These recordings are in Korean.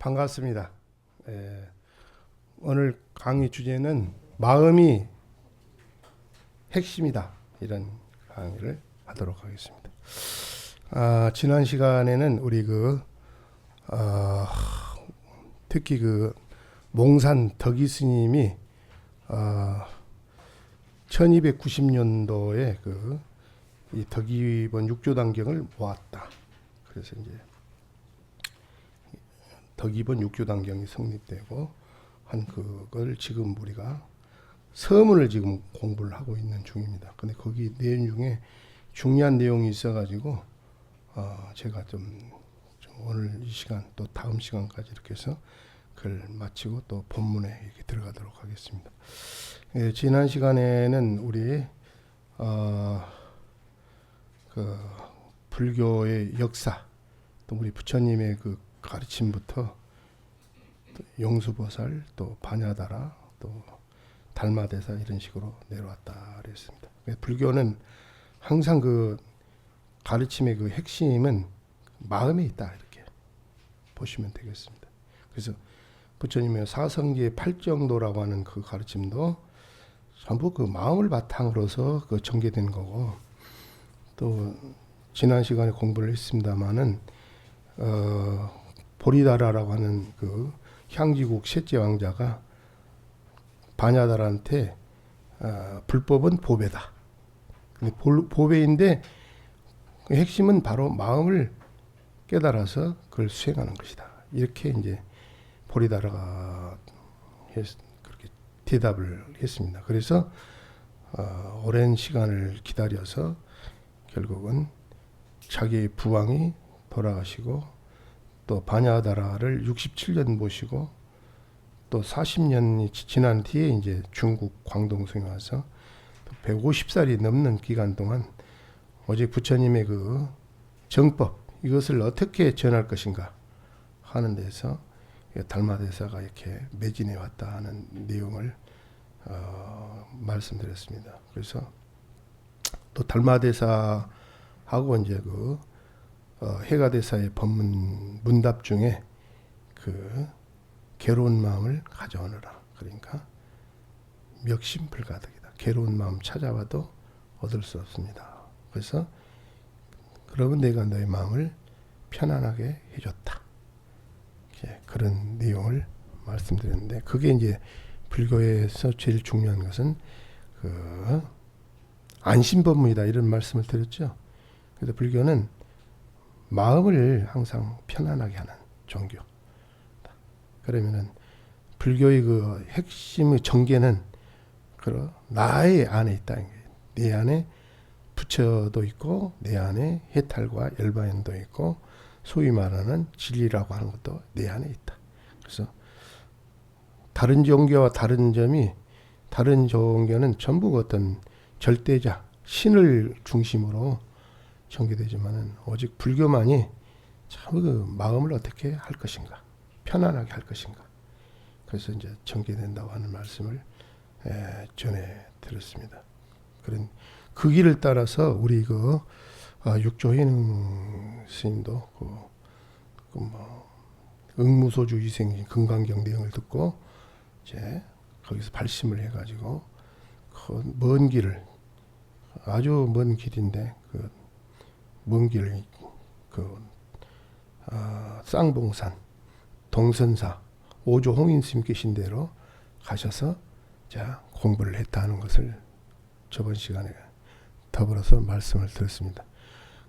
반갑습니다. 오늘 강의 주제는 마음이 핵심이다, 이런 강의를 하도록 하겠습니다. 지난 시간에는 우리 특히 몽산 덕이 스님이 1290년도에 이 덕이본 육조단경을 모았다. 그래서 이제 덕이본 육조단경이 성립되고 한 그걸 지금 우리가 서문을 지금 공부를 하고 있는 중입니다. 근데 거기 내용 중에 중요한 내용이 있어가지고 제가 좀 오늘 이 시간 또 다음 시간까지 이렇게 해서 그걸 마치고 또 본문에 이렇게 들어가도록 하겠습니다. 지난 시간에는 우리 불교의 역사, 또 우리 부처님의 가르침부터 또 용수보살, 또 바냐다라, 또 달마대사 이런 식으로 내려왔다 그랬습니다. 불교는 항상 가르침의 핵심은 마음에 있다, 이렇게 보시면 되겠습니다. 그래서 부처님의 사성지의 팔정도라고 하는 그 가르침도 전부 마음을 바탕으로서 전개된 거고, 또 지난 시간에 공부를 했습니다마는 보리다라라고 하는 향지국 셋째 왕자가 바냐다라한테 불법은 보배다. 근데 보배인데 그 핵심은 바로 마음을 깨달아서 그걸 수행하는 것이다. 이렇게 이제 보리다라가 그렇게 대답을 했습니다. 그래서 오랜 시간을 기다려서 결국은 자기 부왕이 돌아가시고, 또 바냐다라를 67년 모시고, 또 40년이 지난 뒤에 이제 중국 광동성에 와서 150살이 넘는 기간 동안 오직 부처님의 정법, 이것을 어떻게 전할 것인가 하는 데서 달마대사가 이렇게 매진해 왔다 하는 내용을 말씀드렸습니다. 그래서 또 달마대사하고 이제 해가대사의 법문 문답 중에 괴로운 마음을 가져오너라. 그러니까 멱심불가득이다. 괴로운 마음 찾아와도 얻을 수 없습니다. 그래서 그러면 내가 너의 마음을 편안하게 해줬다. 그런 내용을 말씀드렸는데, 그게 이제 불교에서 제일 중요한 것은 안심법문이다, 이런 말씀을 드렸죠. 그래서 불교는 마음을 항상 편안하게 하는 종교. 그러면은 불교의 핵심의 전개는 나의 안에 있다. 내 안에 부처도 있고, 내 안에 해탈과 열반도 있고, 소위 말하는 진리라고 하는 것도 내 안에 있다. 그래서 다른 종교와 다른 점이, 다른 종교는 전부 어떤 절대자, 신을 중심으로 전개되지만은 오직 불교만이 참 마음을 어떻게 할 것인가, 편안하게 할 것인가. 그래서 이제 전개된다고 하는 말씀을 전해 드렸습니다. 그런 그 길을 따라서 우리 육조희능 스님도 응무소주 이생 금강경 내용을 듣고 이제 거기서 발심을 해가지고 먼 길을, 아주 먼 길인데 먼 길을 쌍봉산 동선사 오조 홍인 스님 계신 대로 가셔서 공부를 했다는 것을 저번 시간에 더불어서 말씀을 드렸습니다.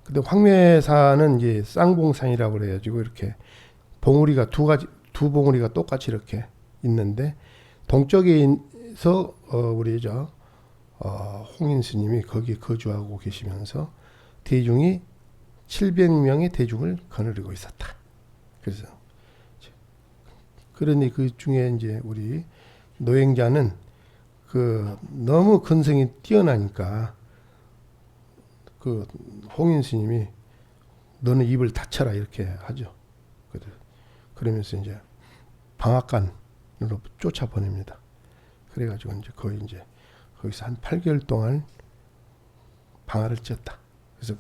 근데 황매사는 이제 쌍봉산이라고 그래가지고 이렇게 봉우리가 두 봉우리가 똑같이 이렇게 있는데, 동쪽에서 우리 홍인 스님이 거기에 거주하고 계시면서 대중이 700명의 대중을 거느리고 있었다. 그래서 그러니 그 중에 이제 우리 노행자는 너무 근성이 뛰어나니까 홍인 스님이 너는 입을 닫혀라, 이렇게 하죠. 그러면서 이제 방앗간으로 쫓아 보냅니다. 그래가지고 이제 거기서 한 8개월 동안 방화를 쪘다. 그래서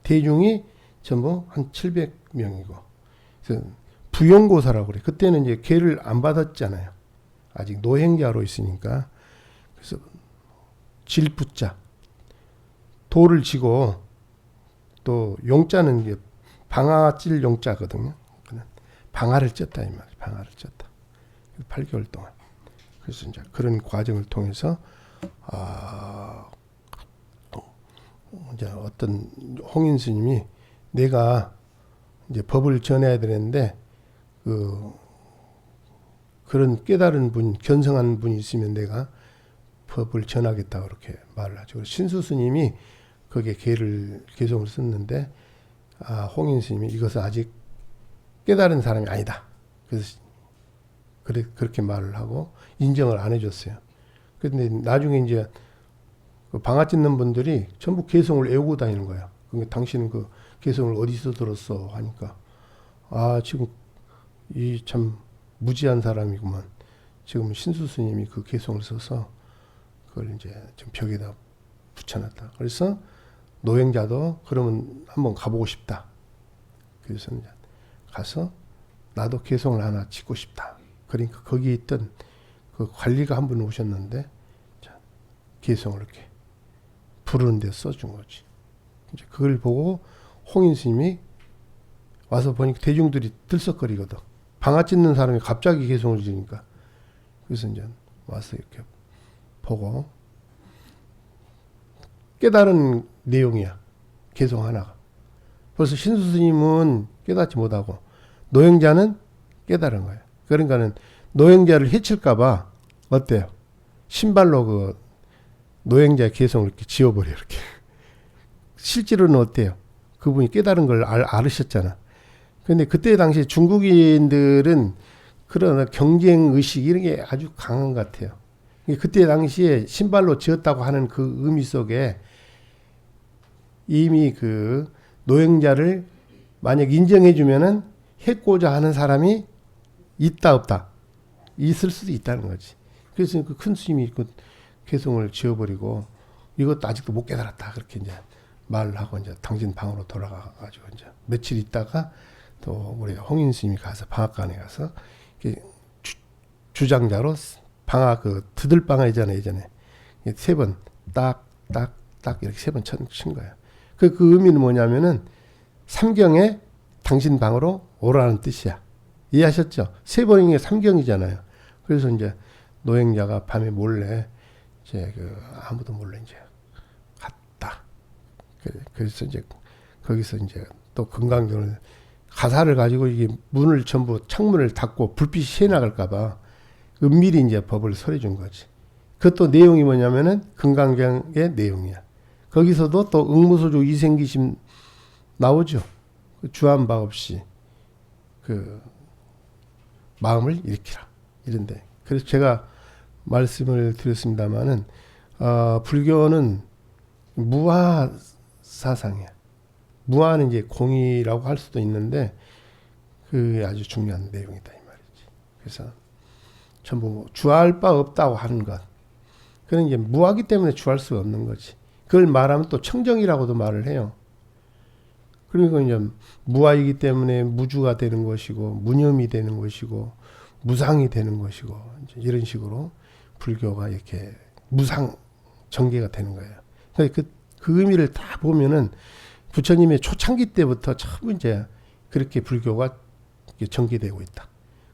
대중이 전부 한 700명이고, 그래서 부용고사라고 그래. 그때는 이제 계를 안 받았잖아요. 아직 노행자로 있으니까. 그래서 질부자 도를 지고 또 용자는 이제 방아찔 용자거든요. 방아를 쪘다 이 말이에요. 방아를 쪘다. 8개월 동안. 그래서 이제 그런 과정을 통해서 이제 어떤 홍인 스님이 내가 이제 법을 전해야 되는데 그런 깨달은 분, 견성한 분이 있으면 내가 법을 전하겠다 그렇게 말을 하죠. 신수 스님이 거기에 개성을 썼는데 홍인 스님이 이것은 아직 깨달은 사람이 아니다. 그래서 그렇게 말을 하고 인정을 안 해줬어요. 그런데 나중에 이제 그 방아 찢는 분들이 전부 개성을 외우고 다니는 거야. 그러니까 당신은 그 개성을 어디서 들었어 하니까 지금 이 참 무지한 사람이구만. 지금 신수 스님이 그 개성을 써서 그걸 이제 좀 벽에다 붙여놨다. 그래서 노행자도 그러면 한번 가보고 싶다. 그래서 이제 가서 나도 개성을 하나 짓고 싶다. 그러니까 거기 있던 그 관리가 한 분 오셨는데 개성을 이렇게 부르는 데 써준 거지. 이제 그걸 보고 홍인 스님이 와서 보니까 대중들이 들썩거리거든. 방아 찢는 사람이 갑자기 개성을 지니까. 그래서 이제 와서 이렇게 보고 깨달은 내용이야. 개성 하나가. 벌써 신수 스님은 깨닫지 못하고 노행자는 깨달은 거예요. 그러니까는 노행자를 해칠까봐 어때요? 신발로 그 노행자의 개성을 이렇게 지워버려 이렇게. 실제로는 어때요? 그분이 깨달은 걸 알으셨잖아. 근데 그때 당시 중국인들은 그런 경쟁 의식 이런 게 아주 강한 것 같아요. 그때 당시에 신발로 지었다고 하는 그 의미 속에 이미 그 노행자를 만약 인정해주면은 했고자 하는 사람이 있다 없다 있을 수도 있다는 거지. 그래서 그 큰 스님이 그 개성을 지어버리고 이것도 아직도 못 깨달았다 그렇게 이제 말을 하고 이제 당신 방으로 돌아가가지고 이제 며칠 있다가 또 우리 홍인 스님이 가서 방앗간에 가서 주장자로 방아 그 드들방아 있잖아요 예전에 3번 딱 이렇게 3번 친 거예요. 그 의미는 뭐냐면은 삼경에 당신 방으로 오라는 뜻이야. 이해하셨죠? 3번인 게 삼경이잖아요. 그래서 이제 노행자가 밤에 몰래 이제 아무도 몰래 이제 갔다. 그래서 이제 거기서 이제 또 금강경을 가사를 가지고 이게 문을 전부 창문을 닫고 불빛이 새어 나갈까봐 은밀히 이제 법을 설해준 거지. 그것도 내용이 뭐냐면은 금강경의 내용이야. 거기서도 또 응무소주 이생기심 나오죠. 주한 바 없이 그 마음을 일으키라 이런데. 그래서 제가 말씀을 드렸습니다마는 불교는 무아 사상이야. 무아는 이제 공이라고 할 수도 있는데 그게 아주 중요한 내용이다 이 말이지. 그래서 전부 주할 바 없다고 하는 것. 그는 이제 무아기 때문에 주할 수가 없는 거지. 그걸 말하면 또 청정이라고도 말을 해요. 그리고 이제 무아이기 때문에 무주가 되는 것이고 무념이 되는 것이고 무상이 되는 것이고 이런 식으로 불교가 이렇게 무상 전개가 되는 거예요. 그러니까 그 의미를 다 보면은 부처님의 초창기 때부터 처음 이제 그렇게 불교가 전개되고 있다.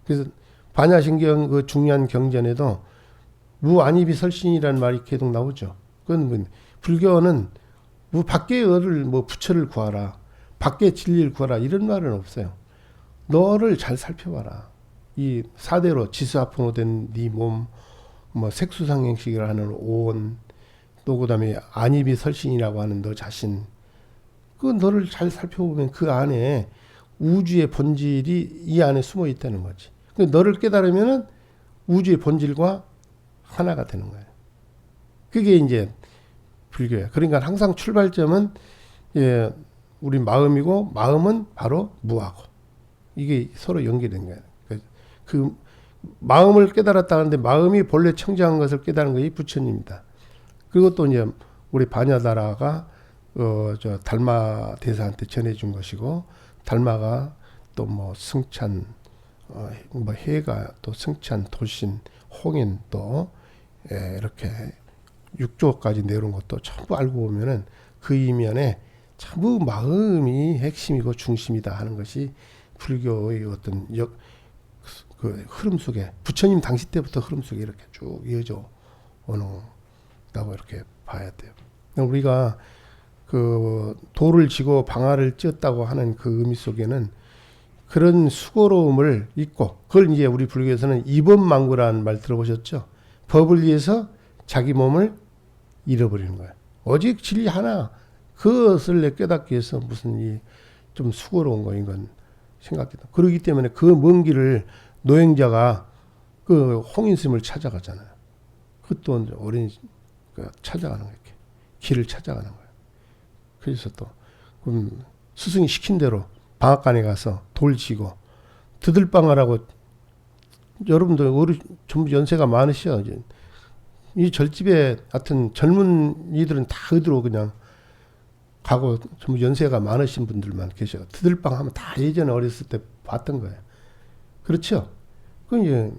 그래서 반야신경 그 중요한 경전에도 무안입이 설신이라는 말이 계속 나오죠. 그건 불교는 밖의 을을 부처를 구하라, 밖의 진리를 구하라 이런 말은 없어요. 너를 잘 살펴봐라. 이 사대로 지수화풍으로 된 네 몸, 색수상행식을 하는 온, 또 그다음에 안입이 설신이라고 하는 너 자신. 그 너를 잘 살펴보면 그 안에 우주의 본질이 이 안에 숨어 있다는 거지. 너를 깨달으면은 우주의 본질과 하나가 되는 거예요. 그게 이제 불교야. 그러니까 항상 출발점은 우리 마음이고 마음은 바로 무하고 이게 서로 연계된 거예요. 그 마음을 깨달았다 하는데 마음이 본래 청정한 것을 깨달은 것이 부처님이다. 그리고 또 이제 우리 바냐다라가 달마 대사한테 전해준 것이고 달마가 또 승찬 뭐 해가 또 승천, 도신, 홍인 또 이렇게 6조까지 내려온 것도 전부 알고 보면은 그 이면에 전부 마음이 핵심이고 중심이다 하는 것이 불교의 어떤 그 흐름 속에 부처님 당시 때부터 흐름 속에 이렇게 쭉 이어져 오는다고 이렇게 봐야 돼요. 우리가 그 돌을 지고 방아를 찧었다고 하는 그 의미 속에는 그런 수고로움을 잊고, 그걸 이제 우리 불교에서는 이법망구라는 말 들어보셨죠? 법을 위해서 자기 몸을 잃어버리는 거예요. 오직 진리 하나, 그것을 깨닫기 위해서 무슨 이 좀 수고로운 거인 건 생각해요. 그러기 때문에 그 먼 길을 노행자가 그 홍인스님을 찾아가잖아요. 그것도 어린 찾아가는 거예요. 길을 찾아가는 거예요. 그래서 또 스승이 시킨 대로 방앗간에 가서 돌 지고 드들방아라고, 여러분들 전부 연세가 많으셔. 이 절집에 하여튼 젊은이들은 다 어디로 그냥 가고 전부 연세가 많으신 분들만 계셔. 드들방 하면 다 예전에 어렸을 때 봤던 거예요. 그렇죠? 그건 이제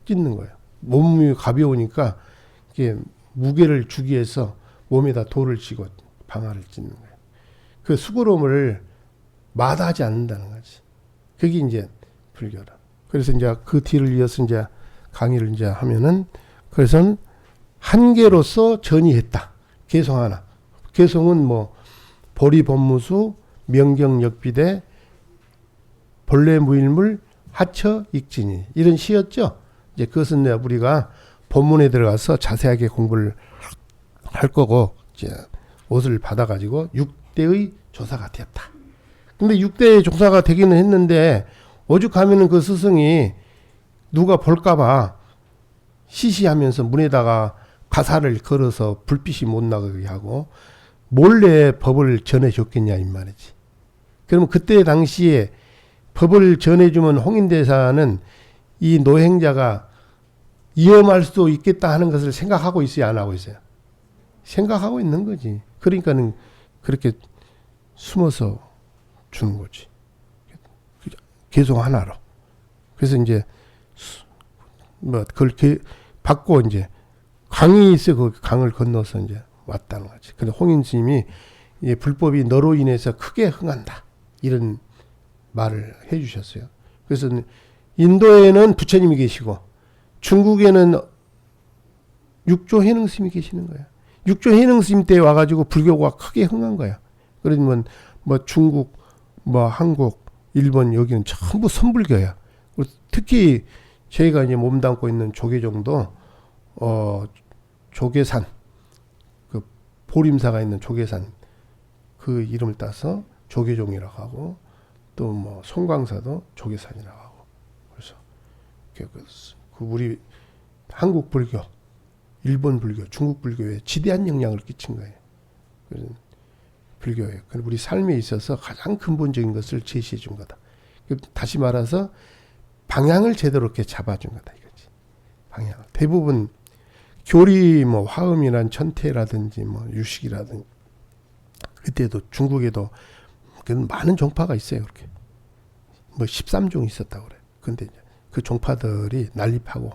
찢는 거예요. 몸이 가벼우니까 이게 무게를 주기 위해서 몸에다 돌을 쥐고 방아를 찢는 거예요. 그 수고로움을 마다하지 않는다는 거지. 그게 이제 불교다. 그래서 이제 그 뒤를 이어서 이제 강의를 이제 하면은, 그래서 한계로서 전이했다. 개성 하나. 개성은 뭐 보리법무수, 명경역비대, 본래무일물, 하처 익진이, 이런 시였죠. 이제 그것은 우리가 본문에 들어가서 자세하게 공부를 할 거고, 이제 옷을 받아가지고 6대의 조사가 되었다. 근데 6대의 조사가 되기는 했는데 오죽하면은 그 스승이 누가 볼까봐 시시하면서 문에다가 가사를 걸어서 불빛이 못 나가게 하고 몰래 법을 전해줬겠냐 이 말이지. 그러면 그때 당시에 법을 전해주면 홍인대사는 이 노행자가 위험할 수도 있겠다 하는 것을 생각하고 있어요, 안 하고 있어요? 생각하고 있는 거지. 그러니까는 그렇게 숨어서 주는 거지. 개성 하나로. 그래서 이제 뭐 그걸 받고 이제 강이 있어, 그 강을 건너서 이제 왔다는 거지. 근데 홍인 스님이 불법이 너로 인해서 크게 흥한다, 이런 말을 해주셨어요. 그래서 인도에는 부처님이 계시고 중국에는 육조 해능 스님이 계시는 거야. 육조 해능 스님 때 와가지고 불교가 크게 흥한 거야. 그러면 뭐 중국, 뭐 한국, 일본 여기는 전부 선불교야. 특히 저희가 이제 몸담고 있는 조계종도 조계산, 그 보림사가 있는 조계산, 그 이름을 따서 조계종이라고 하고, 또 뭐 송광사도 조계산이라고 하고. 그래서 그 우리 한국 불교, 일본 불교, 중국 불교에 지대한 영향을 끼친 거예요. 그래서 불교에 우리 삶에 있어서 가장 근본적인 것을 제시해 준 거다. 다시 말해서 방향을 제대로 이렇게 잡아준 거다 이거지. 방향. 대부분 교리 뭐 화엄이란 천태라든지 뭐 유식이라든지, 그때도 중국에도 많은 종파가 있어요. 그렇게 뭐 13종 있었다고 그래. 근데 이제 그 종파들이 난립하고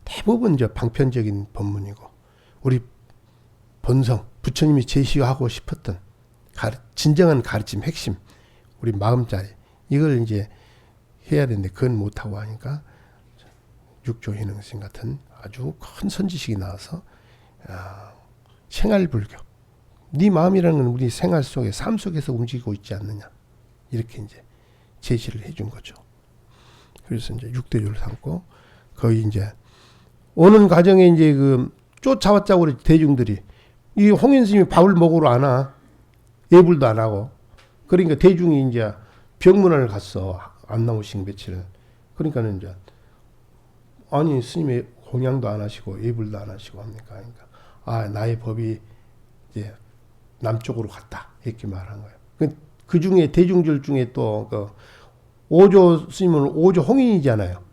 대부분 이제 방편적인 법문이고, 우리 본성 부처님이 제시하고 싶었던 진정한 가르침 핵심, 우리 마음자리, 이걸 이제 해야 되는데 그건 못하고 하니까 육조 해능스님 같은 아주 큰 선지식이 나와서 생활불교, 네 마음이라는 건 우리 생활 속에, 삶 속에서 움직이고 있지 않느냐, 이렇게 이제 제시를 해준 거죠. 그래서 이제 육대조를 삼고 거의 이제 오는 과정에 이제 그 쫓아왔자고 그래. 대중들이 이 홍인 스님이 밥을 먹으러 안 와. 예불도 안 하고. 그러니까 대중이 이제 병문안을 갔어. 안 나오신 며칠. 그러니까는 이제 아니 스님이 공양도 안 하시고 예불도 안 하시고 합니까? 그러니까 나의 법이 이제 남쪽으로 갔다, 이렇게 말한 거예요. 그 중에 대중들 중에 또 그 오조 스님은 오조 홍인이잖아요.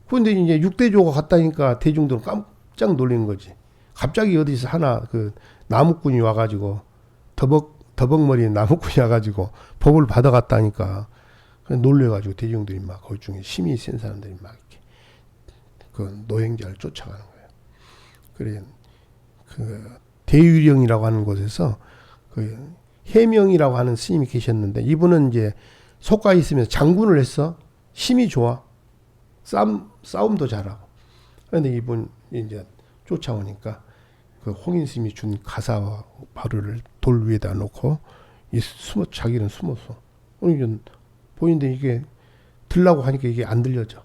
그런데 이제 6대조가 갔다니까 대중들은 깜짝 놀란 거지. 갑자기 어디서 하나 그 나무꾼이 와가지고 더벅머리 나무꾼이 와가지고 법을 받아갔다니까. 놀래가지고 대중들이 막 그 중에 힘이 센 사람들이 막 이렇게 그 노행자를 쫓아가는 거예요. 그래 그 대유령이라고 하는 곳에서 그 해명이라고 하는 스님이 계셨는데 이분은 이제 속가 있으면서 장군을 했어. 힘이 좋아. 싸움도 잘하고. 그런데 이분 이제 쫓아오니까 그 홍인 스님이 준 가사와 바루를 돌 위에다 놓고 자기는 숨었어. 보이는데 이게 들라고 하니까 이게 안 들려져.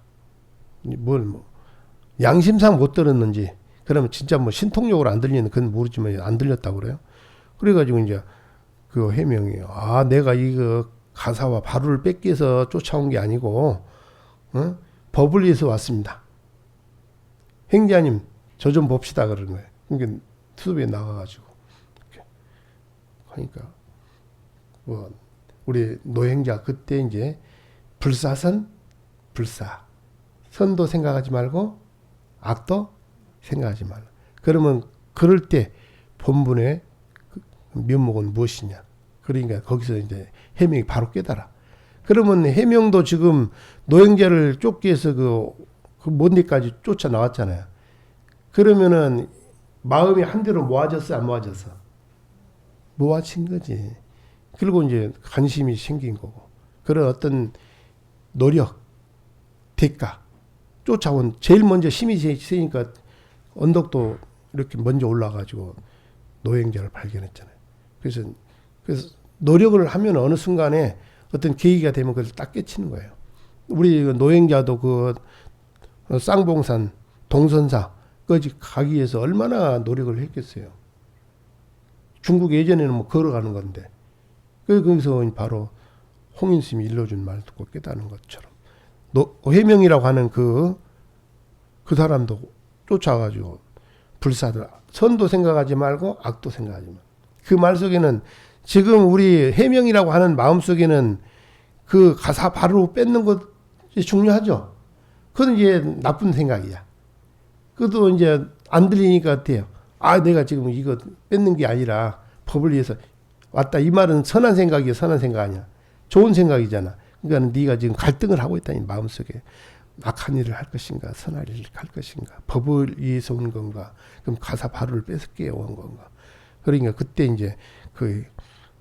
양심상 못 들었는지, 그러면 진짜 뭐 신통력으로 안 들리는 그건 모르지만 안 들렸다고 그래요. 그래가지고 이제 그 해명이, 내가 이거 가사와 바루를 뺏겨서 쫓아온 게 아니고, 법을 위해서 왔습니다. 행자님, 저 좀 봅시다. 그러는 거예요. 그러니까 수업에 나가가지고. 그러니까, 우리 노행자 그때 이제 불사선, 불사. 선도 생각하지 말고, 악도 생각하지 말라. 그러면 그럴 때 본분의 면목은 무엇이냐. 그러니까 거기서 이제 해명이 바로 깨달아. 그러면 해명도 지금 노행자를 쫓기 위해서 먼 데까지 쫓아 나왔잖아요. 그러면은 마음이 한 대로 모아졌어, 안 모아졌어? 모아진 거지. 그리고 이제 관심이 생긴 거고. 그런 어떤 노력, 대가, 쫓아온, 제일 먼저 힘이 세니까 언덕도 이렇게 먼저 올라가지고 노행자를 발견했잖아요. 그래서 노력을 하면 어느 순간에 어떤 계기가 되면 그걸 딱 깨치는 거예요. 우리 노행자도 그 쌍봉산, 동선사까지 가기 위해서 얼마나 노력을 했겠어요. 중국 예전에는 뭐 걸어가는 건데. 거기서 바로 홍인스님이 일러준 말 듣고 깨닫는 것처럼. 해명이라고 하는 그 사람도 쫓아가지고 불사들, 선도 생각하지 말고 악도 생각하지 말고. 그 말 속에는 지금 우리 해명이라고 하는 마음 속에는 그 가사 바로 뺏는 것이 중요하죠. 그건 이제 나쁜 생각이야. 그것도 이제 안 들리니까 어때요? 내가 지금 이거 뺏는 게 아니라 법을 위해서 왔다. 이 말은 선한 생각이야, 선한 생각 아니야. 좋은 생각이잖아. 그러니까 네가 지금 갈등을 하고 있다니 마음속에. 악한 일을 할 것인가, 선한 일을 할 것인가, 법을 위해서 온 건가, 그럼 가사 바루를 뺏을게 온 건가. 그러니까 그때 이제 그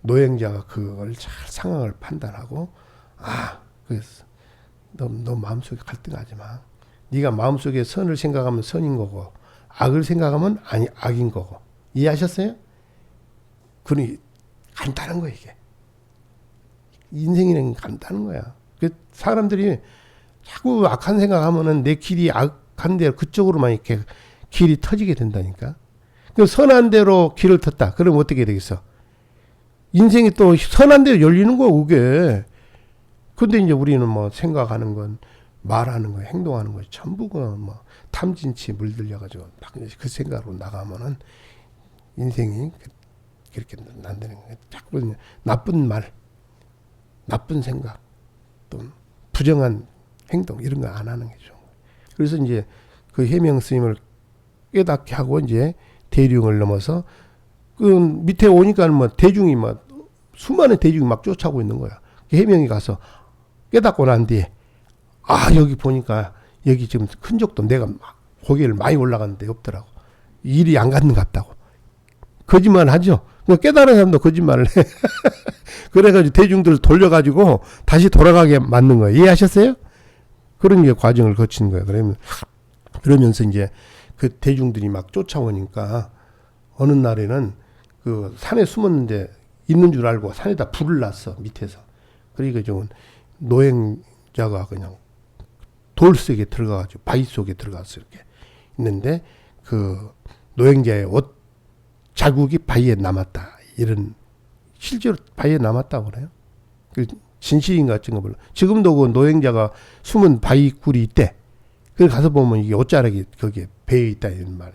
노행자가 그걸 잘 상황을 판단하고, 그래서 너 마음속에 갈등하지 마. 네가 마음속에 선을 생각하면 선인 거고, 악을 생각하면 악인 거고. 이해하셨어요? 그러니 간단한 거야 이게. 인생이란 간단한 거야. 사람들이 자꾸 악한 생각하면은 내 길이 악한 대로 그쪽으로만 이렇게 길이 터지게 된다니까. 선한 대로 길을 텄다. 그럼 어떻게 되겠어? 인생이 또 선한 대로 열리는 거야, 그게. 근데 이제 우리는 뭐 생각하는 건, 말하는 거, 행동하는 거, 전부가 뭐 탐진치 물들려가지고 막 그 생각으로 나가면은 인생이 그렇게 안 되는 거야. 자꾸 나쁜 말, 나쁜 생각, 또 부정한 행동 이런 거 안 하는 게 좋은 거예요. 그래서 이제 그 해명 스님을 깨닫게 하고 이제 대륙을 넘어서 그 밑에 오니까 뭐 대중이 막 수많은 대중이 막 쫓아오고 있는 거야. 해명이 가서 깨닫고 난 뒤에 여기 보니까 여기 지금 큰 적도 내가 고개를 많이 올라갔는데 없더라고. 일이 안 갔는 것 같다고. 거짓말 하죠. 깨달은 사람도 거짓말을 해. 그래가지고 대중들을 돌려가지고 다시 돌아가게 만든 거예요. 이해하셨어요? 그런 게 과정을 거치는 거예요. 그러면서 이제 그 대중들이 막 쫓아오니까 어느 날에는 그 산에 숨었는데 있는 줄 알고 산에다 불을 놨어, 밑에서. 그러니까 좀 노행자가 그냥 돌 속에 들어가가지고 바위 속에 들어가서 이렇게 있는데 그 노행자의 옷 자국이 바위에 남았다. 이런 실제로 바위에 남았다고 그래요. 그 진실인가 어쩐가 몰라. 지금도 그 노행자가 숨은 바위 굴이 있대. 그걸 가서 보면 이게 옷자락이 거기에 배에 있다 이런 말.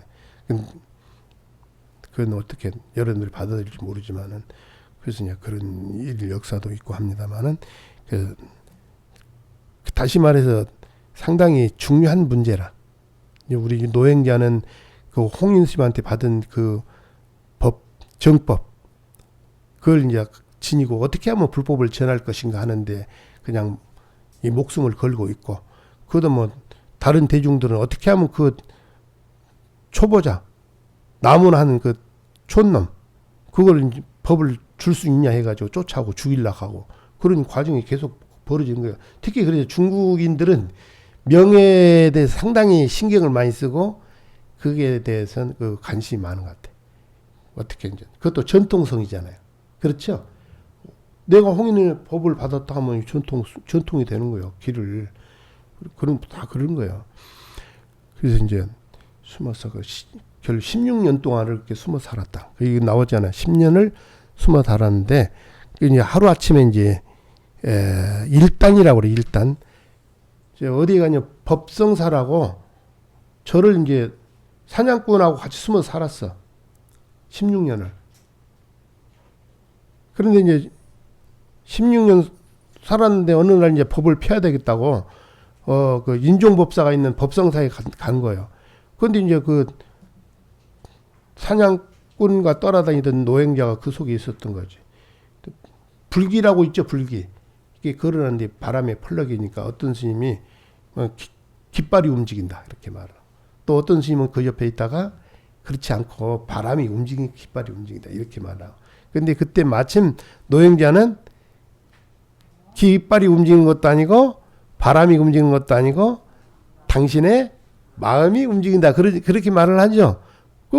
그건 어떻게 여러분들이 받아들일지 모르지만은 그래서 그냥 그런 일 역사도 있고 합니다만은 다시 말해서 상당히 중요한 문제라. 우리 노행자는 그 홍인스님한테 받은 그 법, 정법, 그걸 이제 지니고 어떻게 하면 불법을 전할 것인가 하는데 그냥 이 목숨을 걸고 있고, 그것도 뭐 다른 대중들은 어떻게 하면 그 초보자, 나무나는 그 촌놈, 그걸 이제 법을 줄 수 있냐 해가지고 쫓아오고 죽이려고 하고, 그런 과정이 계속 벌어지는 거예요. 특히 그래서 중국인들은 명예에 대해서 상당히 신경을 많이 쓰고, 그게 대해서는 그 관심이 많은 것 같아요. 어떻게 이제 그것도 전통성이잖아요. 그렇죠? 내가 홍인의 법을 받았다 하면 전통이 되는 거예요. 길을. 그럼 다 그런 거예요. 그래서 이제 숨어서 결 16년 동안을 이렇게 숨어 살았다. 이게 나오잖아요. 10년을 숨어 살았는데, 이제 하루아침에 이제, 일단이라고 그래, 일단. 이제 어디에 가냐, 법성사라고 저를 이제 사냥꾼하고 같이 숨어 살았어. 16년을. 그런데 이제 16년 살았는데 어느 날 이제 법을 펴야 되겠다고 그 인종법사가 있는 법성사에 간 거예요. 그런데 이제 그 사냥꾼과 떠나다니던 노행자가 그 속에 있었던 거지. 불기라고 있죠, 불기. 이게 걸어가는데 바람에 펄럭이니까 어떤 스님이 깃발이 움직인다 이렇게 말을. 또 어떤 스님은 그 옆에 있다가 그렇지 않고 바람이 움직이니 깃발이 움직인다 이렇게 말하고. 근데 그때 마침 노행자는 깃발이 움직이는 것도 아니고 바람이 움직이는 것도 아니고 당신의 마음이 움직인다 그렇게 말을 하죠. 그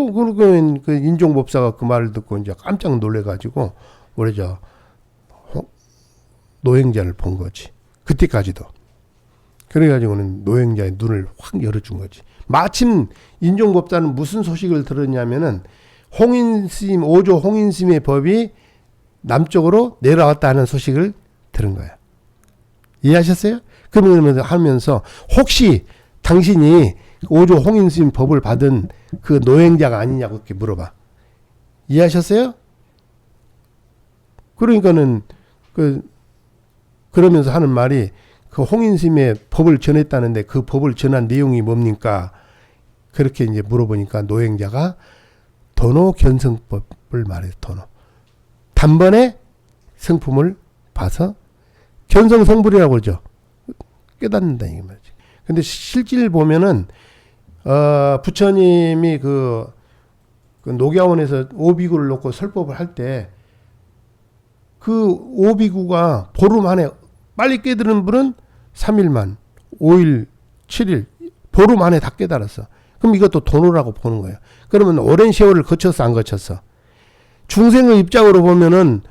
인종법사가 그 말을 듣고 이제 깜짝 놀래가지고 우리 저 노행자를 본 거지. 그때까지도. 그래가지고는 노행자의 눈을 확 열어준 거지. 마침 인종법사는 무슨 소식을 들었냐면은 홍인스님 5조 홍인스님의 법이 남쪽으로 내려왔다는 소식을 들은 거야. 이해하셨어요? 그러면 하면서 혹시 당신이 5조 홍인스님 법을 받은 그 노행자가 아니냐고 이렇게 물어봐. 이해하셨어요? 그러니까는 그러면서 하는 말이 그 홍인스님의 법을 전했다는데 그 법을 전한 내용이 뭡니까? 그렇게 이제 물어보니까 노행자가 도노견성법을 말해요. 도노. 단번에 성품을 봐서 견성성불이라고 그러죠. 깨닫는다 이 말이지. 근데 실질 보면은 부처님이 그 녹야원에서 오비구를 놓고 설법을 할 때 그 오비구가 보름 안에 빨리 깨달은 분은 3일만, 5일, 7일, 보름 안에 다 깨달았어. 그럼 이것도 도노라고 보는 거예요. 그러면 오랜 세월을 거쳤어, 안 거쳤어? 중생의 입장으로 보면은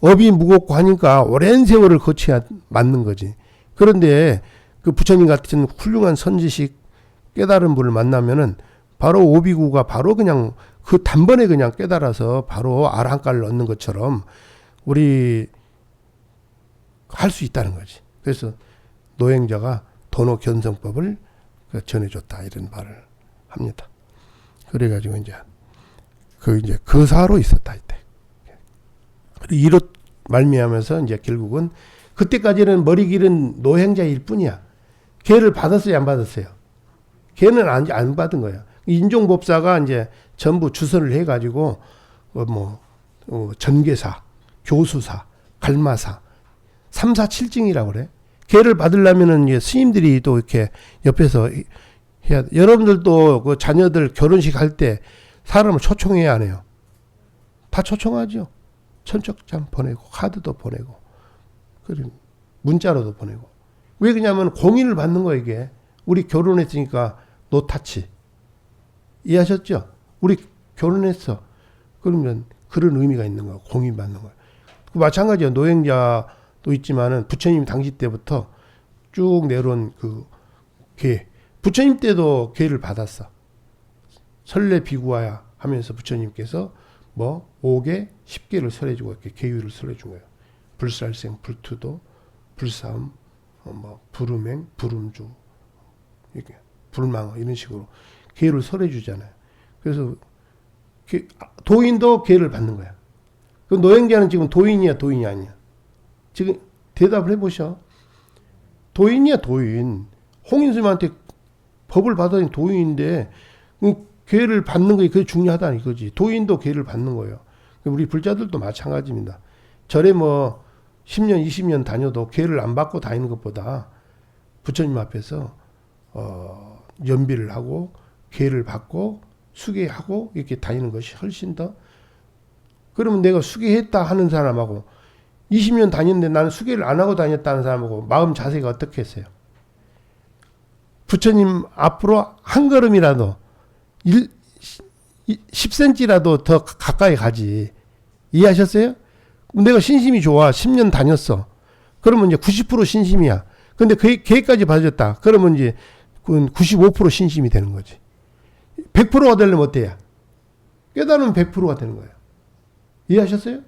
업이 무겁고 하니까 오랜 세월을 거쳐야 맞는 거지. 그런데 그 부처님 같은 훌륭한 선지식 깨달은 분을 만나면은 바로 오비구가 바로 그냥 그 단번에 그냥 깨달아서 바로 아라한가를 얻는 것처럼 우리 할 수 있다는 거지. 그래서 노행자가 도노견성법을 전해줬다 이런 말을 합니다. 그래가지고 이제 거사로 있었다 이때. 이로 말미암아서 이제 결국은 그때까지는 머리 길은 노행자일 뿐이야. 걔를 받았어요, 안 받았어요? 걔는 안 받은 거야. 인종법사가 이제 전부 주선을 해가지고 전계사, 교수사, 갈마사, 3, 4, 7증이라고 그래. 걔를 받으려면은 이제 스님들이 또 이렇게 옆에서 해야 돼. 여러분들도 그 자녀들 결혼식 할 때 사람을 초청해야 안 해요. 다 초청하죠. 청첩장 보내고 카드도 보내고 그리고 문자로도 보내고. 왜 그러냐면 공인을 받는 거예요 이게. 우리 결혼했으니까 노타치. 이해하셨죠? 우리 결혼했어. 그러면 그런 의미가 있는 거야. 공인 받는 거야. 마찬가지야. 노행자도 있지만은 부처님 당시 때부터 쭉 내려온 그 계. 부처님 때도 계를 받았어. 설례 비구하야 하면서 부처님께서 5개, 10개를 설해주고 이렇게 계율을 설해준 거예요. 불살생, 불투도, 불사음, 불음행, 불음주, 이렇게 불망어 이런 식으로 계율을 설해주잖아요. 그래서 도인도 계를 받는 거야. 그 노행자는 지금 도인이야, 도인이 아니야? 지금 대답을 해보셔. 도인이야, 도인. 홍인스님한테 법을 받아니 도인인데 계를 받는 게 그게 중요하다 이거지. 도인도 계를 받는 거예요. 우리 불자들도 마찬가지입니다. 절에 10년, 20년 다녀도 계를 안 받고 다니는 것보다 부처님 앞에서 연비를 하고 계를 받고 수계하고 이렇게 다니는 것이 훨씬 더. 그러면 내가 수계했다 하는 사람하고 20년 다녔는데 나는 수계를 안 하고 다녔다는 사람하고 마음 자세가 어떻게 했어요? 부처님 앞으로 한 걸음이라도 10cm라도 더 가까이 가지. 이해하셨어요? 내가 신심이 좋아. 10년 다녔어. 그러면 이제 90% 신심이야. 근데 걔까지 봐줬다. 그러면 이제 95% 신심이 되는 거지. 100%가 되려면 어때요? 깨달으면 100%가 되는 거예요. 이해하셨어요?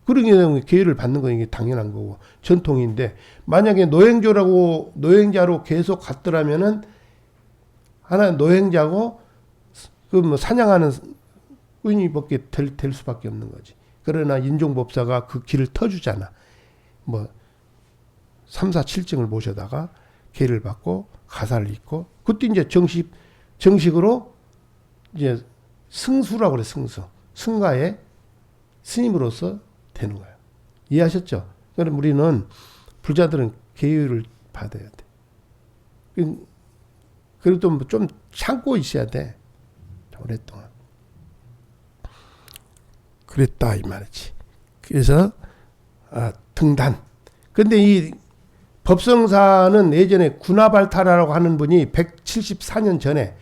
그러게 기회를 받는 건 이게 당연한 거고 전통인데, 만약에 노행자로 계속 갔더라면은 하나 노행자고 그 뭐 사냥하는 의미밖에 될 수밖에 없는 거지. 그러나 인종법사가 그 길을 터주잖아. 뭐 3, 4, 7증을 모셔다가 계를 받고 가사를 읽고, 그때 이제 정식으로 이제 승수라고 그래. 승가의 스님으로서 되는 거예요. 이해하셨죠? 그럼 우리는 불자들은 계율을 받아야 돼. 그래도 좀 참고 있어야 돼. 오랫동안. 그랬다 이 말이지. 그래서 등단. 근데 이 법성사는 예전에 구나발타라라고 하는 분이 174년 전에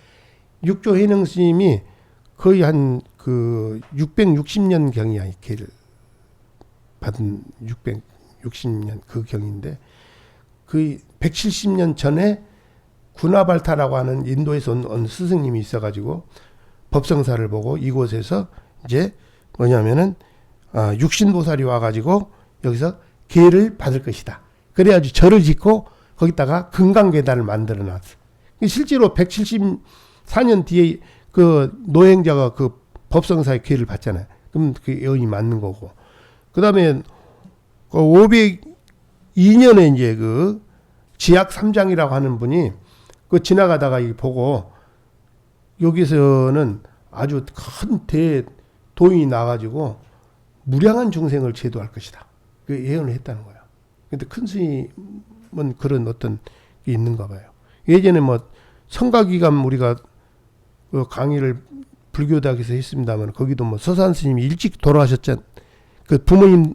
육조 해능 스님이 거의 한 그 660년 경이야. 이 계를 받은 660년 그 경인데, 그 170년 전에 구나발타라고 하는 인도에서 온 스승님이 있어가지고 법성사를 보고 이곳에서 이제 뭐냐면은 육신보살이 와가지고 여기서 계를 받을 것이다. 그래가지고 절을 짓고 거기다가 금강계단을 만들어놨어. 실제로 174년 뒤에 그 노행자가 그 법성사의 계를 받잖아요. 그럼 그 여인이 맞는 거고. 그 다음에 502년에 이제 그 지약 삼장이라고 하는 분이 그 지나가다가 보고 여기서는 아주 큰 대도인이 나가지고 무량한 중생을 제도할 것이다. 그 예언을 했다는 거야. 근데 큰 스님은 그런 어떤 게 있는가 봐요. 예전에 뭐 성가기감 우리가 그 강의를 불교대학에서 했습니다만, 거기도 뭐 서산 스님이 일찍 돌아가셨잖아. 그 부모님,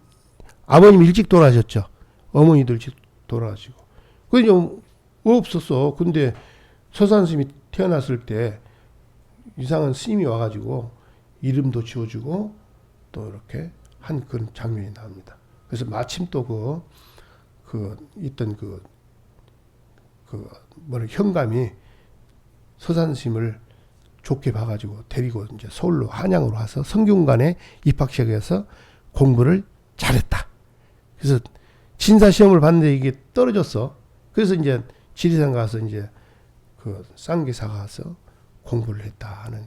아버님 일찍 돌아가셨죠. 어머니도 일찍 돌아가시고. 그게 좀 없었어. 근데 서산 스님이 태어났을 때 이상한 스님이 와가지고 이름도 지어주고 또 이렇게 한 그런 장면이 나옵니다. 그래서 마침 또 있던 현감이 서산 스님을 좋게 봐가지고 데리고 이제 서울로 한양으로 와서 성균관에 입학시켜서 공부를 잘했다. 그래서 진사 시험을 봤는데 이게 떨어졌어. 그래서 이제 지리산 가서 이제 그 쌍계사 가서 공부를 했다 하는.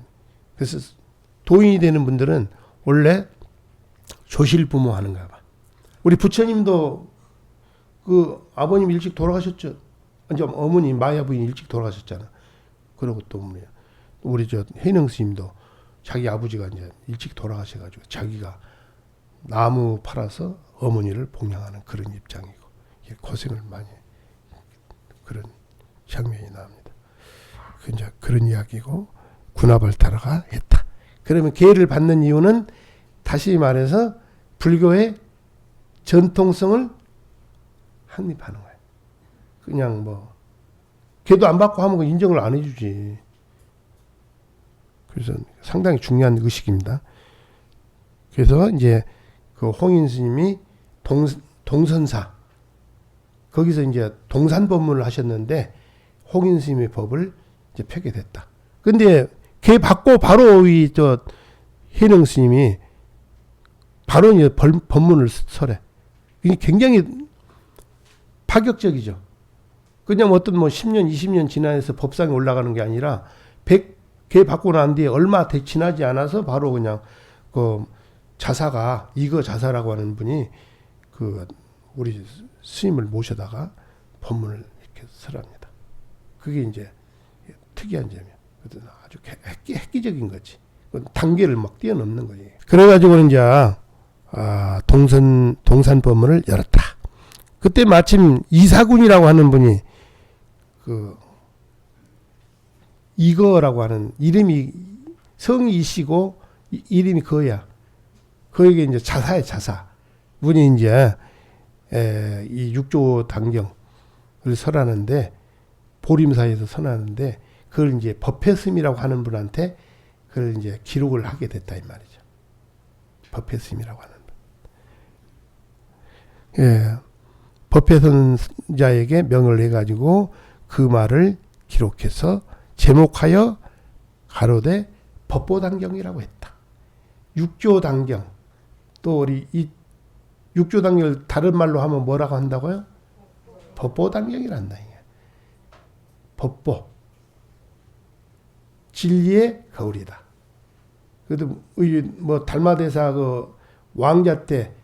그래서 도인이 되는 분들은 원래 조실 부모 하는가 봐. 우리 부처님도 그 아버님 일찍 돌아가셨죠. 이제 어머니 마야 부인 일찍 돌아가셨잖아. 그러고 또 우리 저 해능 스님도 자기 아버지가 이제 일찍 돌아가셔가지고 자기가 나무 팔아서 어머니를 봉양하는 그런 입장이고, 고생을 많이 그런 장면이 나옵니다. 이제 그런 이야기고 구나발타라가 했다. 그러면 계를 받는 이유는 다시 말해서 불교의 전통성을 확립하는 거예요. 그냥 뭐 계도 안 받고 하면 인정을 안 해주지. 그래서 상당히 중요한 의식입니다. 그래서 이제 그 홍인 스님이 동선사 거기서 이제 동산법문을 하셨는데 홍인 스님의 법을 이제 펴게 됐다. 근데 걔 받고 바로 이 해능 스님이 바로 이제 법문을 설해. 이게 굉장히 파격적이죠. 그냥 어떤 10년, 20년 지나서 법상에 올라가는 게 아니라 걔 받고 난 뒤에 얼마 지나지 않아서 바로 그냥 그 자사가 이거 자사라고 하는 분이 그 우리 스님을 모셔다가 법문을 이렇게 설합니다. 그게 이제 특이한 점이에요. 아주 획기적인 거지. 단계를 막 뛰어넘는 거지. 그래가지고 이제 동산 법문을 열었다. 그때 마침 이사군이라고 하는 분이 그 이거라고 하는 이름이 성이 이시고 이름이 거야. 거기에 이제 자사야 자사. 분이 이제 이 육조 당경을 설하는데 보림사에서 선하는데 그걸 이제 법회스님이라고 하는 분한테 그걸 이제 기록을 하게 됐다 이 말이죠. 법회스님이라고 하는 분. 예. 법회선자에게 명을 해가지고 그 말을 기록해서 제목하여 가로되 법보당경이라고 했다. 육조당경. 또 우리 이 육조당경을 다른 말로 하면 뭐라고 한다고요? 법보당경이란다. 법보. 진리의 거울이다. 그래도 뭐 달마대사 그 왕자 때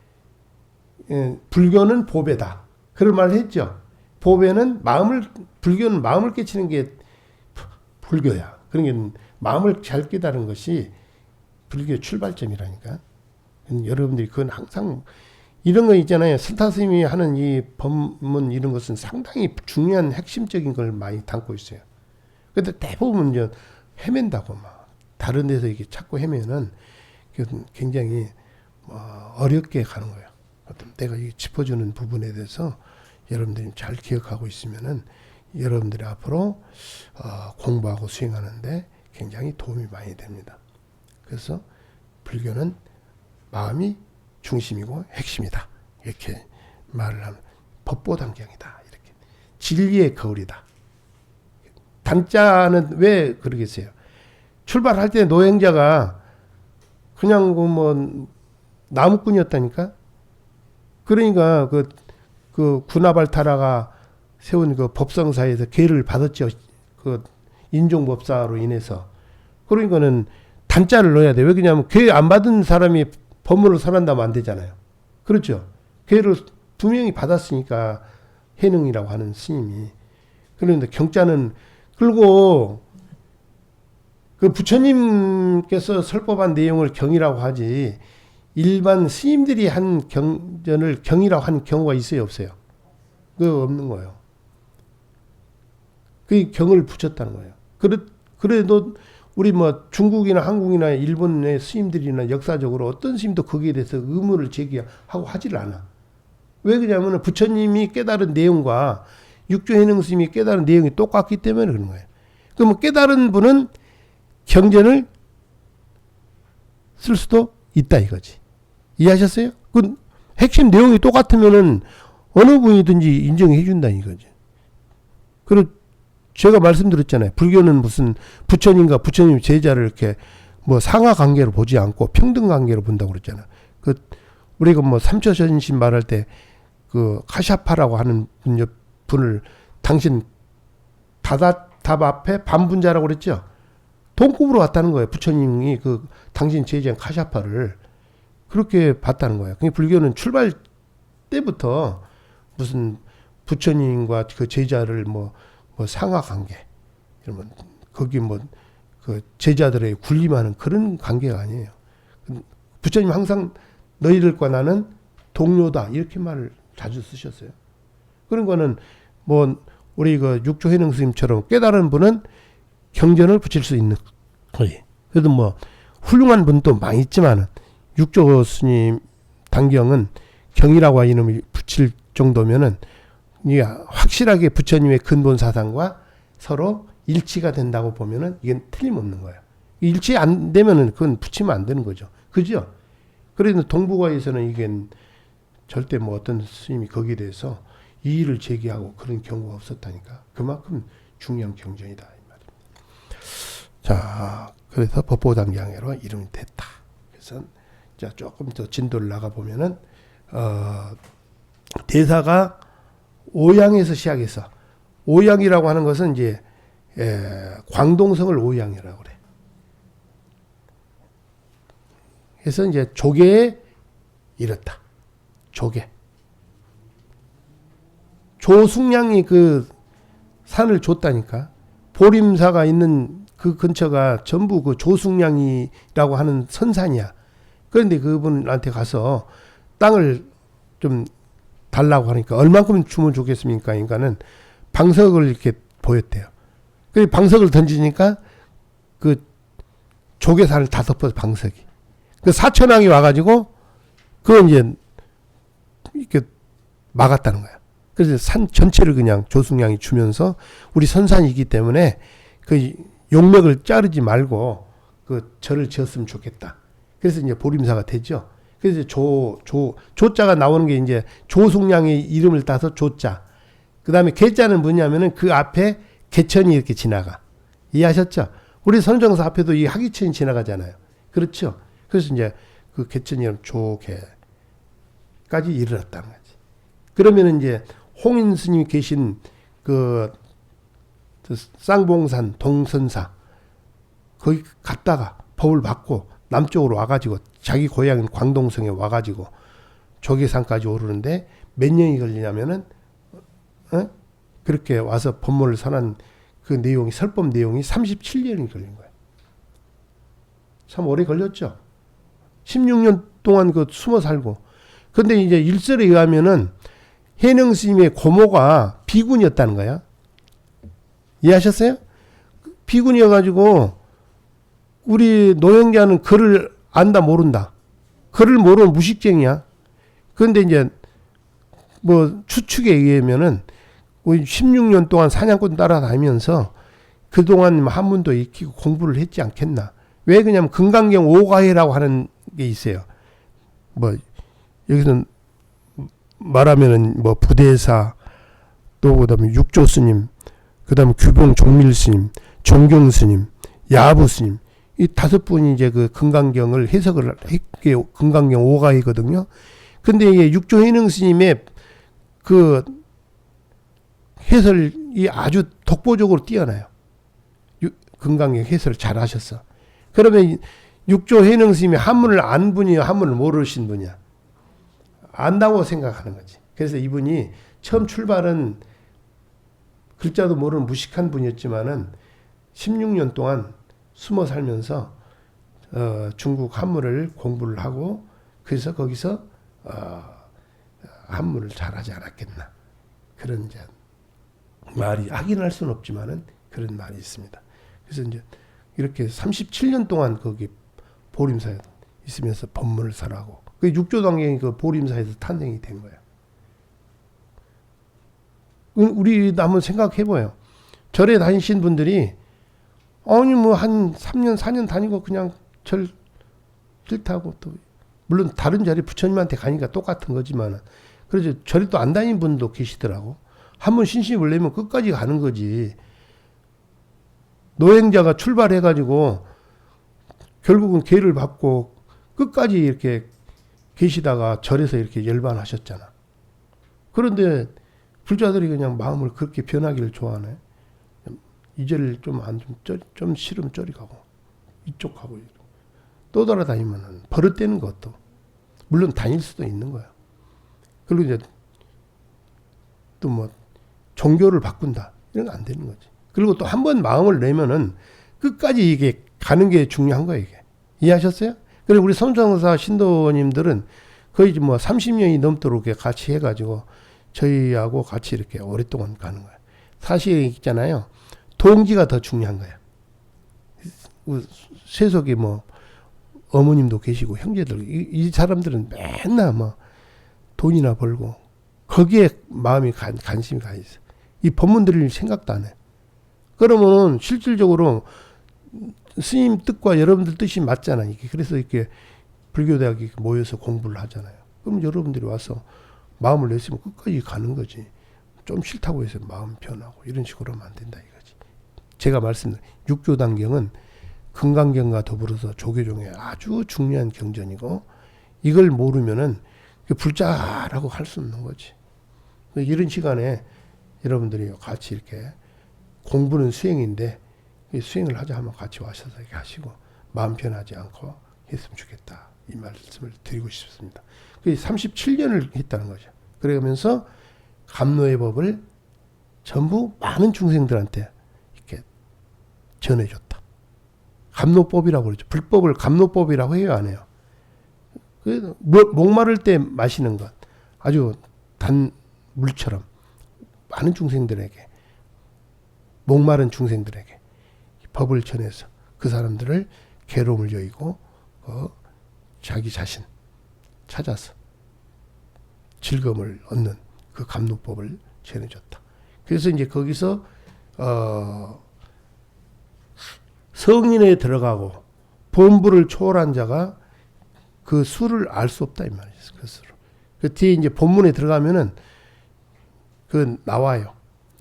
불교는 보배다. 그런 말을 했죠. 보배는 불교는 마음을 깨치는 게 불교야. 그러니까 마음을 잘 깨달은 것이 불교의 출발점이라니까. 여러분들이 그건 항상 이런 거 있잖아요. 스타 스님이 하는 이 법문 이런 것은 상당히 중요한 핵심적인 걸 많이 담고 있어요. 근데 대부분 이제 헤맨다고 막 다른 데서 이렇게 찾고 헤매는 굉장히 어렵게 가는 거예요. 내가 이 짚어주는 부분에 대해서 여러분들이 잘 기억하고 있으면은 여러분들이 앞으로 공부하고 수행하는데 굉장히 도움이 많이 됩니다. 그래서 불교는 마음이 중심이고 핵심이다. 이렇게 말을 하면 법보당경이다. 이렇게 진리의 거울이다. 단자는 왜 그러겠어요? 출발할 때 노행자가 그냥 뭐 나무꾼이었다니까. 그러니까 그 구나발타라가 세운 그 법성사에서 계를 받았죠. 그 인종법사로 인해서. 그러니까는 단자를 넣어야 돼. 왜 그러냐면 계 안 받은 사람이 법문을 선한다면 안 되잖아요. 그렇죠. 계를 분명히 받았으니까 해능이라고 하는 스님이. 그런데 경자는 그리고 그 부처님께서 설법한 내용을 경이라고 하지 일반 스님들이 한 경전을 경이라고 하는 경우가 있어요, 없어요? 그거 없는 거예요. 그 경을 붙였다는 거예요. 그래도 우리 뭐 중국이나 한국이나 일본의 스님들이나 역사적으로 어떤 스님도 거기에 대해서 의문을 제기하고 하지를 않아. 왜 그러냐면 부처님이 깨달은 내용과 육조해능 스님이 깨달은 내용이 똑같기 때문에 그런 거예요. 그럼 깨달은 분은 경전을 쓸 수도 있다 이거지. 이해하셨어요? 그 핵심 내용이 똑같으면은 어느 분이든지 인정해 준다 이거지. 그리고 제가 말씀드렸잖아요. 불교는 무슨 부처님과 부처님 제자를 이렇게 뭐 상하 관계로 보지 않고 평등 관계로 본다고 그랬잖아요. 그 우리가 뭐 삼처전신 말할 때 그 카샤파라고 하는 분을 당신 답 앞에 반분자라고 그랬죠. 동급으로 왔다는 거예요. 부처님이 그 당신 제자인 카샤파를 그렇게 봤다는 거예요. 그러니까 불교는 출발 때부터 무슨 부처님과 그 제자를 뭐 상하 관계 이러면 거기 뭐 그 제자들의 군림하는 그런 관계가 아니에요. 부처님 항상 너희들과 나는 동료다 이렇게 말을 자주 쓰셨어요. 그런 거는 뭐 우리 그 육조해능 스님처럼 깨달은 분은 경전을 붙일 수 있는 거지. 그래도 뭐 훌륭한 분도 많이 있지만은 육조 스님 당경은 경이라고 이름을 붙일 정도면은 이게 확실하게 부처님의 근본 사상과 서로 일치가 된다고 보면은 이건 틀림없는 거예요. 일치 안 되면은 그건 붙이면 안 되는 거죠. 그죠? 그래서 동북아에서는 이게 절대 뭐 어떤 스님이 거기에 대해서 이의를 제기하고 그런 경우가 없었다니까. 그만큼 중요한 경전이다 이 말입니다. 자, 그래서 법보당경으로 이름이 됐다. 그래서 자 조금 더 진도를 나가 보면은 대사가 오양에서 시작해서 오양이라고 하는 것은 이제 광동성을 오양이라고 그래. 그래서 이제 조계에 이렇다. 조계. 조숙량이 그 산을 줬다니까. 보림사가 있는 그 근처가 전부 그 조숙량이라고 하는 선산이야. 그런데 그분한테 가서 땅을 좀 달라고 하니까 얼만큼 주면 좋겠습니까? 그러니까는 방석을 이렇게 보였대요. 그 방석을 던지니까 그 조계산을 다 덮어서 방석이. 그 사천왕이 와가지고 그거 이제 이렇게 막았다는 거야. 그래서 산 전체를 그냥 조승양이 주면서 우리 선산이기 때문에 그 용맥을 자르지 말고 그 절을 지었으면 좋겠다. 그래서 이제 보림사가 되죠. 그래서 조자가 나오는 게 이제 조승양의 이름을 따서 조자. 그 다음에 개자는 뭐냐면은 그 앞에 개천이 이렇게 지나가. 이해하셨죠? 우리 선정사 앞에도 이 하기천이 지나가잖아요. 그렇죠? 그래서 이제 그 개천이랑 조개까지 이르렀다는 거지. 그러면은 이제 홍인 스님이 계신 그 쌍봉산 동선사 거기 갔다가 법을 받고 남쪽으로 와가지고 자기 고향인 광동성에 와가지고 조계산까지 오르는데 몇 년이 걸리냐면은 그렇게 와서 법문을 선한 그 내용이 설법 내용이 37년이 걸린 거예요. 참 오래 걸렸죠. 16년 동안 그 숨어 살고. 근데 이제 일설에 의하면은 해능 스님의 고모가 비군이었다는 거야. 이해하셨어요? 비군이어가지고 우리 노영자는 글을 안다 모른다. 글을 모르는 무식쟁이야. 그런데 이제 뭐 추측에 의하면은 16년 동안 사냥꾼 따라다니면서 그동안 한문도 익히고 공부를 했지 않겠나. 왜 그러냐면 금강경 오가해라고 하는 게 있어요. 뭐 여기서는 말하면은 뭐 부대사 또 그다음에 육조 스님, 그다음에 규봉 종밀 스님, 정경 스님, 야부 스님 이 5분이 이제 그 금강경을 해석을 했게 금강경 오가해거든요. 근데 이게 육조 해능 스님의 그 해설이 아주 독보적으로 뛰어나요. 금강경 해설을 잘 하셨어. 그러면 육조 해능 스님이 한문을 안 분이야, 한문을 모르신 분이야. 안다고 생각하는 거지. 그래서 이분이 처음 출발은 글자도 모르는 무식한 분이었지만은 16년 동안 숨어 살면서 중국 한문을 공부를 하고 그래서 거기서 한문을 잘하지 않았겠나. 그런 이제 말이 확인할 수는 없지만은 그런 말이 있습니다. 그래서 이제 이렇게 37년 동안 거기 보림사에 있으면서 법문을 설하고 그 육조단경이 그 보림사에서 탄생이 된 거예요. 우리도 한번 생각해봐요. 절에 다니신 분들이 아니 뭐 한 3년 4년 다니고 그냥 절 싫다고 또 물론 다른 절에 부처님한테 가니까 똑같은 거지만 그래서 절에 또 안 다니는 분도 계시더라고. 한번 신심을 내면 끝까지 가는 거지. 노행자가 출발해가지고 결국은 계를 받고 끝까지 이렇게 계시다가 절에서 이렇게 열반하셨잖아. 그런데 불자들이 그냥 마음을 그렇게 변하기를 좋아하네. 이 절 좀 안 좀 싫으면 저리 가고 이쪽 가고 또 돌아다니면은 버릇되는 것도 물론 다닐 수도 있는 거야. 그리고 이제 또 뭐 종교를 바꾼다 이런 거 안 되는 거지. 그리고 또 한 번 마음을 내면은 끝까지 이게 가는 게 중요한 거예요. 이게 이해하셨어요? 그리고 우리 선정사 신도님들은 거의 뭐 30년이 넘도록 같이 해가지고 저희하고 같이 이렇게 오랫동안 가는 거예요. 사실 있잖아요. 동기가 더 중요한 거예요. 세속에 뭐 어머님도 계시고 형제들 이 사람들은 맨날 뭐 돈이나 벌고 거기에 마음이 관심이 가 있어. 이 법문 들을 생각도 안 해. 그러면 실질적으로 스님 뜻과 여러분들 뜻이 맞잖아요. 그래서 이렇게 불교대학에 모여서 공부를 하잖아요. 그럼 여러분들이 와서 마음을 냈으면 끝까지 가는 거지. 좀 싫다고 해서 마음 변하고 이런 식으로 하면 안 된다 이거지. 제가 말씀드린 육조단경은 금강경과 더불어서 조계종의 아주 중요한 경전이고 이걸 모르면은 불자라고 할 수 없는 거지. 이런 시간에 여러분들이 같이 이렇게 공부는 수행인데 수행을 하자 하면 같이 와셔서 이렇게 하시고 마음 편하지 않고 했으면 좋겠다. 이 말씀을 드리고 싶습니다. 37년을 했다는 거죠. 그러면서 감노의 법을 전부 많은 중생들한테 이렇게 전해줬다. 감노법이라고 그러죠. 불법을 감노법이라고 해요, 안 해요? 목마를 때 마시는 것, 아주 단 물처럼 많은 중생들에게 목마른 중생들에게 법을 전해서 그 사람들을 괴로움을 여의고 자기 자신 찾아서 즐거움을 얻는 그 감로법을 전해줬다. 그래서 이제 거기서 성인에 들어가고 본부를 초월한 자가 그 수를 알 수 없다 이 말이에요. 그 수를. 그 뒤에 이제 본문에 들어가면은 그 나와요.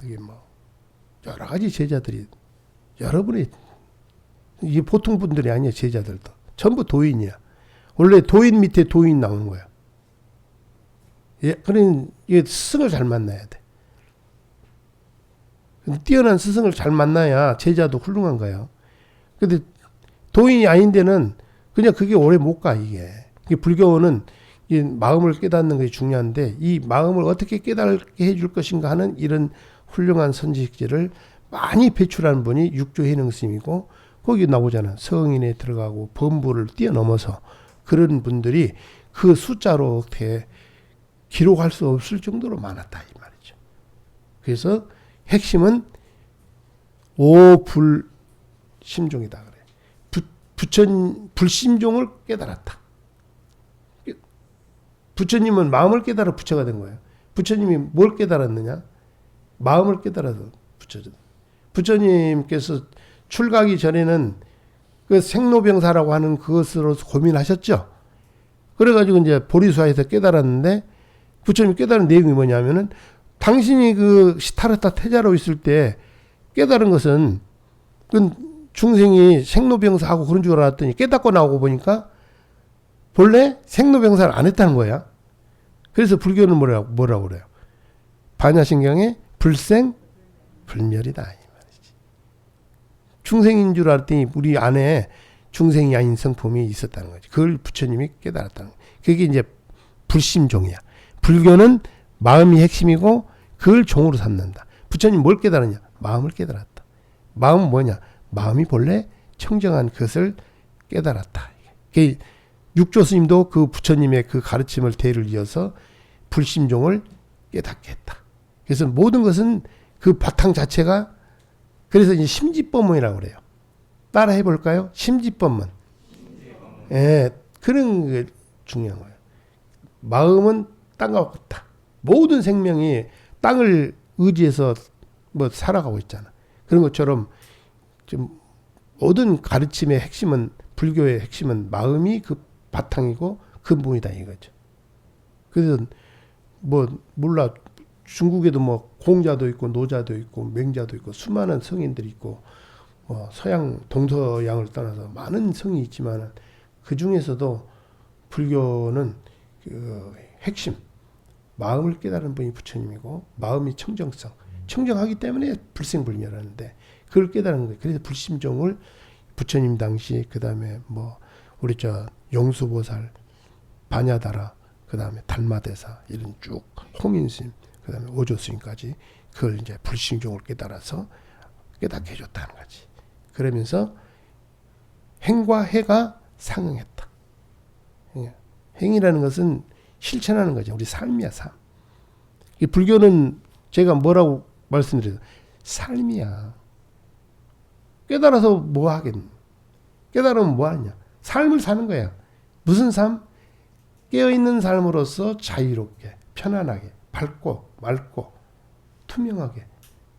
이게 뭐 여러 가지 제자들이 여러분의 이게 보통 분들이 아니야. 제자들도 전부 도인이야. 원래 도인 밑에 도인 나오는 거야. 예, 그러니 이게 스승을 잘 만나야 돼. 뛰어난 스승을 잘 만나야 제자도 훌륭한 거예요. 근데 도인이 아닌 데는 그냥 그게 오래 못 가, 이게. 불교는 이 마음을 깨닫는 것이 중요한데 이 마음을 어떻게 깨닫게 해줄 것인가 하는 이런 훌륭한 선지식지를 많이 배출하는 분이 육조해능 스님이고 거기 나오잖아. 성인에 들어가고 범부를 뛰어넘어서 그런 분들이 그 숫자로 어떻게 기록할 수 없을 정도로 많았다 이 말이죠. 그래서 핵심은 오불심종이다 그래. 불심종을 깨달았다. 부처님은 마음을 깨달아 부처가 된 거예요. 부처님이 뭘 깨달았느냐? 마음을 깨달아서 부처죠. 부처님께서 출가하기 전에는 그 생로병사라고 하는 그것으로 고민하셨죠. 그래가지고 이제 보리수화에서 깨달았는데 부처님이 깨달은 내용이 뭐냐면은 당신이 그 시타르타 태자로 있을 때 깨달은 것은 그 중생이 생로병사하고 그런 줄 알았더니 깨닫고 나오고 보니까 본래 생로병사를 안 했다는 거야. 그래서 불교는 뭐라고 그래요? 반야신경의 불생불멸이다 이 말이지. 중생인 줄 알았더니 우리 안에 중생이 아닌 성품이 있었다는 거지. 그걸 부처님이 깨달았다는 거야. 그게 이제 불심종이야. 불교는 마음이 핵심이고 그걸 종으로 삼는다. 부처님 뭘 깨달았냐? 마음을 깨달았다. 마음은 뭐냐? 마음이 본래 청정한 것을 깨달았다. 육조 스님도 그 부처님의 그 가르침을 대를 이어서 불심종을 깨닫게 했다. 그래서 모든 것은 그 바탕 자체가 그래서 이제 심지법문이라고 그래요. 따라 해볼까요? 심지법문. 예, 그런 게 중요한 거예요. 마음은 땅과 같다. 모든 생명이 땅을 의지해서 뭐 살아가고 있잖아. 그런 것처럼 좀 모든 가르침의 핵심은 불교의 핵심은 마음이 그 바탕이고 근본이다 이거죠. 그래서 뭐 몰라 중국에도 뭐 공자도 있고 노자도 있고 맹자도 있고 수많은 성인들이 있고 서양 동서양을 떠나서 많은 성이 있지만 그 중에서도 불교는 그 핵심 마음을 깨달은 분이 부처님이고 마음이 청정성 청정하기 때문에 불생불멸하는데 그걸 깨달은 거예요. 그래서 불심종을 부처님 당시 그 다음에 뭐 우리 저 용수보살 반야다라 그 다음에 달마대사 이런 쭉 홍인스님 그 다음에 오조스님까지 그걸 이제 불심종을 깨달아서 깨닫게 해줬다는 거지. 그러면서 행과 해가 상응했다. 행이라는 것은 실천하는 거죠. 우리 삶이야 삶. 이 불교는 제가 뭐라고 말씀드려요. 삶이야. 깨달아서 뭐 하겠니? 깨달으면 뭐 하냐? 삶을 사는 거야. 무슨 삶? 깨어있는 삶으로서 자유롭게, 편안하게, 밝고, 맑고, 투명하게.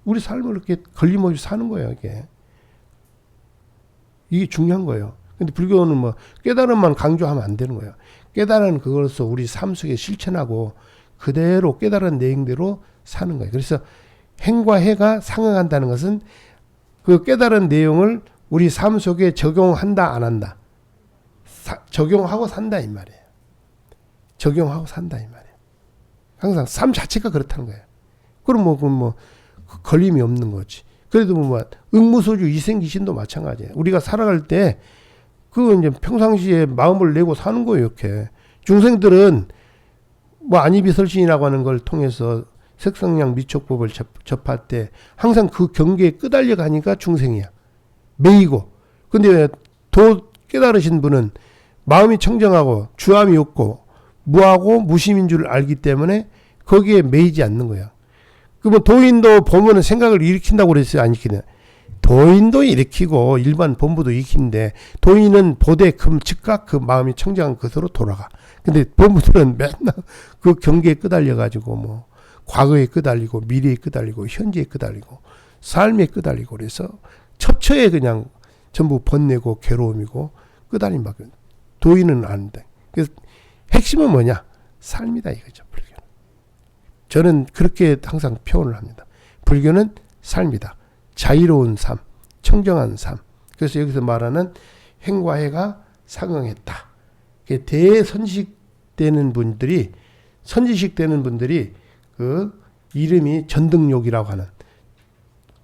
우리 삶을 이렇게 걸림없이 사는 거예요, 이게. 이게 중요한 거예요. 근데 불교는 뭐 깨달음만 강조하면 안 되는 거예요. 깨달은 그것으로서 우리 삶 속에 실천하고 그대로 깨달은 내용대로 사는 거예요. 그래서 행과 해가 상응한다는 것은 그 깨달은 내용을 우리 삶 속에 적용한다, 안 한다. 적용하고 산다, 이 말이에요. 적용하고 산다, 이 말이에요. 항상 삶 자체가 그렇다는 거예요. 그럼 뭐 걸림이 없는 거지. 그래도 뭐 응무소주 이생기신도 마찬가지예요. 우리가 살아갈 때 그 이제 평상시에 마음을 내고 사는 거예요, 이렇게. 중생들은 뭐 안이비설신이라고 하는 걸 통해서 색성량 미촉법을 접할 때 항상 그 경계에 끄달려 가니까 중생이야. 매이고. 근데 도 깨달으신 분은 마음이 청정하고 주함이 없고 무하고 무심인 줄 알기 때문에 거기에 매이지 않는 거야. 그러면 도인도 보면은 생각을 일으킨다고 그랬어요? 안 일으키냐? 도인도 일으키고 일반 본부도 일으키는데 도인은 보되 즉각 그 마음이 청정한 것으로 돌아가. 근데 본부들은 맨날 그 경계에 끄달려 가지고 뭐 과거에 끄달리고 미래에 끄달리고 현재에 끄달리고 삶에 끄달리고 그래서 첩처에 그냥 전부 번뇌고 괴로움이고 끄달림밖에. 도인은 안 돼. 그래서 핵심은 뭐냐? 삶이다 이거죠. 불교는. 저는 그렇게 항상 표현을 합니다. 불교는 삶이다. 자유로운 삶, 청정한 삶. 그래서 여기서 말하는 행과 해가 상응했다. 대선식되는 분들이 그 이름이 전등록이라고 하는,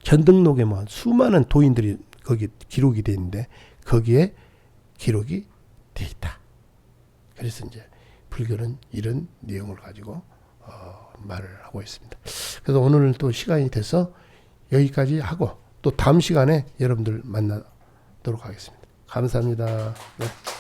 전등록에 뭐 수많은 도인들이 거기 기록이 돼 있는데 거기에 기록이 돼 있다. 그래서 이제 불교는 이런 내용을 가지고 말을 하고 있습니다. 그래서 오늘은 또 시간이 돼서 여기까지 하고 또 다음 시간에 여러분들 만나도록 하겠습니다. 감사합니다. 네.